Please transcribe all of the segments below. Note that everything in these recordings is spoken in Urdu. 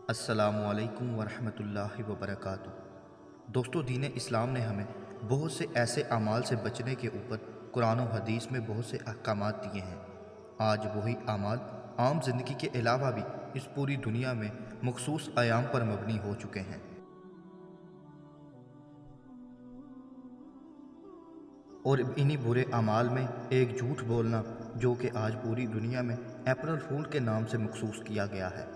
السلام علیکم ورحمۃ اللہ وبرکاتہ۔ دوستو، دین اسلام نے ہمیں بہت سے ایسے اعمال سے بچنے کے اوپر قرآن و حدیث میں بہت سے احکامات دیے ہیں۔ آج وہی اعمال عام زندگی کے علاوہ بھی اس پوری دنیا میں مخصوص ایام پر مبنی ہو چکے ہیں، اور انہی برے اعمال میں ایک جھوٹ بولنا جو کہ آج پوری دنیا میں اپریل فول کے نام سے مخصوص کیا گیا ہے۔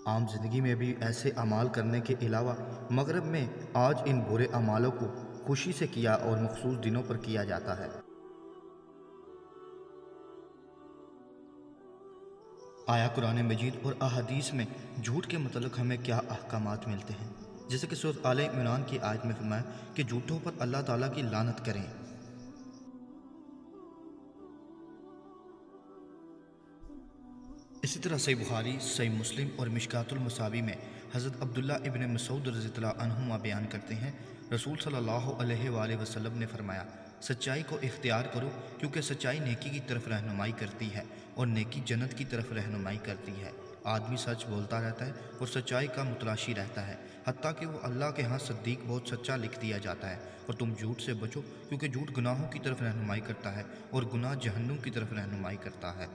عام زندگی میں بھی ایسے اعمال کرنے کے علاوہ مغرب میں آج ان برے اعمالوں کو خوشی سے کیا اور مخصوص دنوں پر کیا جاتا ہے۔ آیا قرآن مجید اور احادیث میں جھوٹ کے متعلق ہمیں کیا احکامات ملتے ہیں؟ جیسے کہ سورۃ آل عمران کی آیت میں فرمایا کہ جھوٹوں پر اللہ تعالیٰ کی لعنت کریں۔ اسی طرح صحیح بخاری، صحیح مسلم اور مشکوٰۃ المصابیح میں حضرت عبداللہ ابن مسعود رضی اللہ عنہما بیان کرتے ہیں، رسول صلی اللہ علیہ وآلہ وسلم نے فرمایا، سچائی کو اختیار کرو کیونکہ سچائی نیکی کی طرف رہنمائی کرتی ہے اور نیکی جنت کی طرف رہنمائی کرتی ہے۔ آدمی سچ بولتا رہتا ہے اور سچائی کا متلاشی رہتا ہے، حتیٰ کہ وہ اللہ کے ہاں صدیق بہت سچا لکھ دیا جاتا ہے۔ اور تم جھوٹ سے بچو کیونکہ جھوٹ گناہوں کی طرف رہنمائی کرتا ہے اور گناہ جہنم کی طرف رہنمائی کرتا ہے۔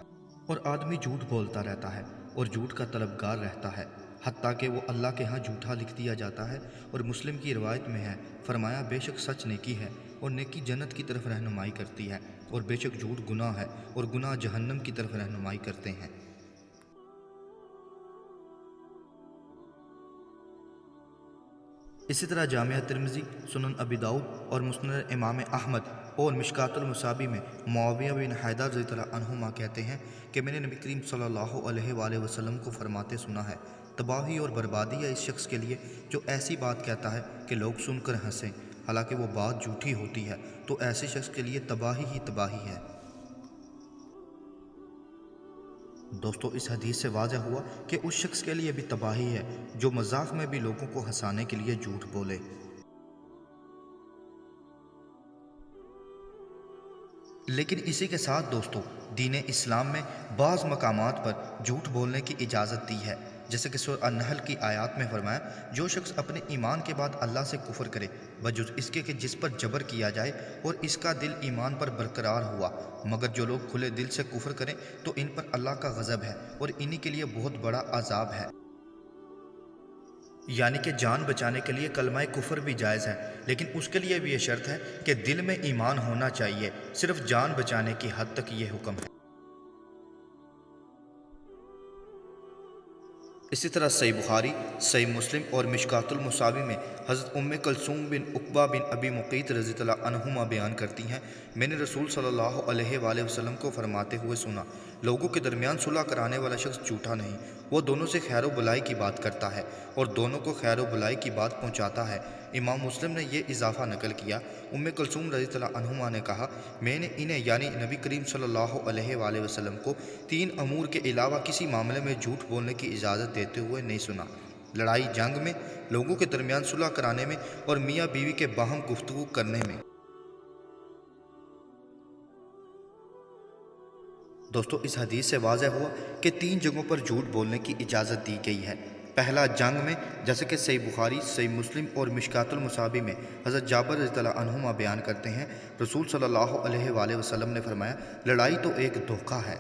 اور آدمی جھوٹ بولتا رہتا ہے اور جھوٹ کا طلبگار رہتا ہے، حتیٰ کہ وہ اللہ کے ہاں جھوٹا لکھ دیا جاتا ہے۔ اور مسلم کی روایت میں ہے، فرمایا، بے شک سچ نیکی ہے اور نیکی جنت کی طرف رہنمائی کرتی ہے، اور بے شک جھوٹ گناہ ہے اور گناہ جہنم کی طرف رہنمائی کرتے ہیں۔ اسی طرح جامعہ ترمذی، سنن ابی داؤد اور مسند امام احمد اور مشکوٰۃ المصابیح میں معاویہ بن حیدر رضی اللہ عنہما کہتے ہیں کہ میں نے نبی کریم صلی اللہ علیہ وآلہ وسلم کو فرماتے سنا ہے، تباہی اور بربادی ہے اس شخص کے لیے جو ایسی بات کہتا ہے کہ لوگ سن کر ہنسیں، حالانکہ وہ بات جھوٹی ہوتی ہے، تو ایسے شخص کے لیے تباہی ہی تباہی ہے۔ دوستو، اس حدیث سے واضح ہوا کہ اس شخص کے لیے بھی تباہی ہے جو مذاق میں بھی لوگوں کو ہنسانے کے لیے جھوٹ بولے۔ لیکن اسی کے ساتھ دوستو، دین اسلام میں بعض مقامات پر جھوٹ بولنے کی اجازت دی ہے، جیسے کہ سورۃ النحل کی آیات میں فرمایا، جو شخص اپنے ایمان کے بعد اللہ سے کفر کرے بجز اس کے کہ جس پر جبر کیا جائے اور اس کا دل ایمان پر برقرار ہوا، مگر جو لوگ کھلے دل سے کفر کریں تو ان پر اللہ کا غضب ہے اور انہی کے لیے بہت بڑا عذاب ہے۔ یعنی کہ جان بچانے کے لیے کلمہ کفر بھی جائز ہے، لیکن اس کے لیے بھی یہ شرط ہے کہ دل میں ایمان ہونا چاہیے، صرف جان بچانے کی حد تک یہ حکم ہے۔ اسی طرح صحیح بخاری، صحیح مسلم اور مشکوٰۃ المصابیح میں حضرت ام کلثوم بن عقبہ بن ابی معیط رضی اللہ عنہما بیان کرتی ہیں، میں نے رسول صلی اللہ علیہ وآلہ وسلم کو فرماتے ہوئے سنا، لوگوں کے درمیان صلح کرانے والا شخص جھوٹا نہیں، وہ دونوں سے خیر و بلائی کی بات کرتا ہے اور دونوں کو خیر و بلائی کی بات پہنچاتا ہے۔ امام مسلم نے یہ اضافہ نقل کیا، ام کلثوم رضی اللہ عنہما نے کہا، میں نے انہیں یعنی نبی کریم صلی اللہ علیہ وآلہ وسلم کو 3 امور کے علاوہ کسی معاملے میں جھوٹ بولنے کی اجازت دیتے ہوئے نہیں سنا: لڑائی جنگ میں، لوگوں کے درمیان صلح کرانے میں، اور میاں بیوی کے باہم گفتگو کرنے میں۔ دوستو، اس حدیث سے واضح ہوا کہ 3 جگہوں پر جھوٹ بولنے کی اجازت دی گئی ہے۔ پہلا، جنگ میں، جیسے کہ صحیح بخاری، صحیح مسلم اور مشکوٰۃ المصابیح میں حضرت جابر رضی اللہ عنہما بیان کرتے ہیں، رسول صلی اللہ علیہ وآلہ وسلم نے فرمایا، لڑائی تو ایک دھوکہ ہے۔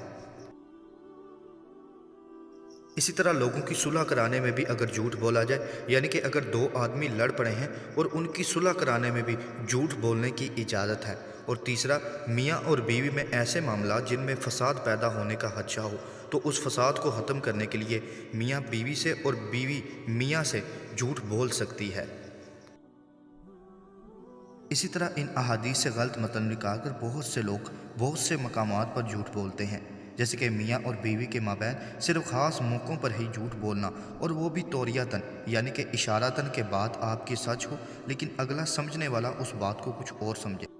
اسی طرح لوگوں کی صلح کرانے میں بھی اگر جھوٹ بولا جائے، یعنی کہ اگر 2 آدمی لڑ پڑے ہیں اور ان کی صلح کرانے میں بھی جھوٹ بولنے کی اجازت ہے۔ اور تیسرا، میاں اور بیوی میں ایسے معاملات جن میں فساد پیدا ہونے کا خدشہ ہو تو اس فساد کو ختم کرنے کے لیے میاں بیوی سے اور بیوی میاں سے جھوٹ بول سکتی ہے۔ اسی طرح ان احادیث سے غلط متن نکال کر بہت سے لوگ بہت سے مقامات پر جھوٹ بولتے ہیں، جیسے کہ میاں اور بیوی کے مابین صرف خاص موقعوں پر ہی جھوٹ بولنا، اور وہ بھی توریتاً، یعنی کہ اشارتاً کہ بات آپ کی سچ ہو لیکن اگلا سمجھنے والا اس بات کو کچھ اور سمجھے۔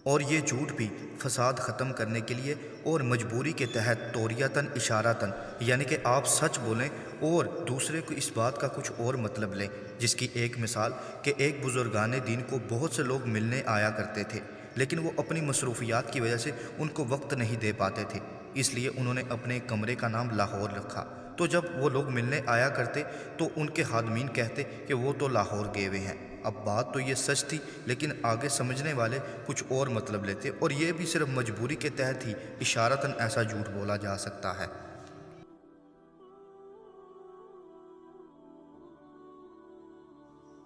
اور یہ جھوٹ بھی فساد ختم کرنے کے لیے اور مجبوری کے تحت توریتاً اشارتاً، یعنی کہ آپ سچ بولیں اور دوسرے کو اس بات کا کچھ اور مطلب لیں، جس کی ایک مثال کہ ایک بزرگان دین کو بہت سے لوگ ملنے آیا کرتے تھے، لیکن وہ اپنی مصروفیات کی وجہ سے ان کو وقت نہیں دے پاتے تھے، اس لیے انہوں نے اپنے کمرے کا نام لاہور رکھا۔ تو جب وہ لوگ ملنے آیا کرتے تو ان کے خادمین کہتے کہ وہ تو لاہور گئے ہوئے ہیں۔ اب بات تو یہ سچ تھی، لیکن آگے سمجھنے والے کچھ اور مطلب لیتے، اور یہ بھی صرف مجبوری کے تحت ہی اشارتاً ایسا جھوٹ بولا جا سکتا ہے۔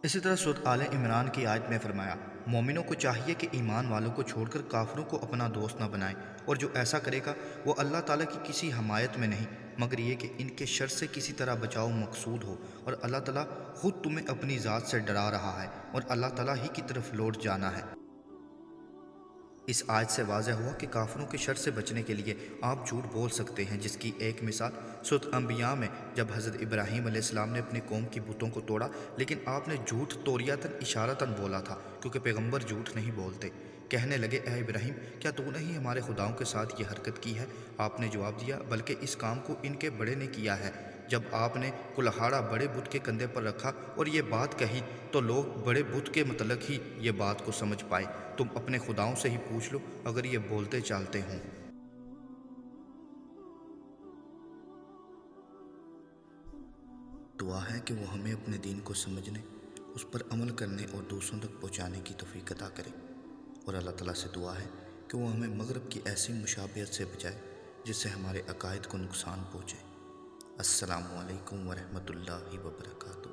اسی طرح سورۃ آل عمران کی آیت میں فرمایا، مومنوں کو چاہیے کہ ایمان والوں کو چھوڑ کر کافروں کو اپنا دوست نہ بنائیں، اور جو ایسا کرے گا وہ اللہ تعالیٰ کی کسی حمایت میں نہیں مگر یہ کہ ان کے شر سے کسی طرح بچاؤ مقصود ہو، اور اللہ تعالیٰ خود تمہیں اپنی ذات سے ڈرا رہا ہے اور اللہ تعالیٰ ہی کی طرف لوٹ جانا ہے۔ اس آیت سے واضح ہوا کہ کافروں کے شر سے بچنے کے لیے آپ جھوٹ بول سکتے ہیں، جس کی ایک مثال سورۃ انبیاء میں جب حضرت ابراہیم علیہ السلام نے اپنی قوم کی بتوں کو توڑا، لیکن آپ نے جھوٹ توریتاً اشارتاً بولا تھا، کیونکہ پیغمبر جھوٹ نہیں بولتے۔ کہنے لگے، اے ابراہیم، کیا تو نے ہی ہمارے خداؤں کے ساتھ یہ حرکت کی ہے؟ آپ نے جواب دیا، بلکہ اس کام کو ان کے بڑے نے کیا ہے۔ جب آپ نے کلہاڑا بڑے بت کے کندھے پر رکھا اور یہ بات کہی تو لوگ بڑے بت کے متعلق ہی یہ بات کو سمجھ پائے۔ تم اپنے خداؤں سے ہی پوچھ لو اگر یہ بولتے چالتے ہوں۔ دعا ہے کہ وہ ہمیں اپنے دین کو سمجھنے، اس پر عمل کرنے اور دوسروں تک پہنچانے کی توفیق عطا کرے، اور اللہ تعالیٰ سے دعا ہے کہ وہ ہمیں مغرب کی ایسی مشابہت سے بچائے جس سے ہمارے عقائد کو نقصان پہنچے۔ السلام علیکم ورحمۃ اللہ وبرکاتہ۔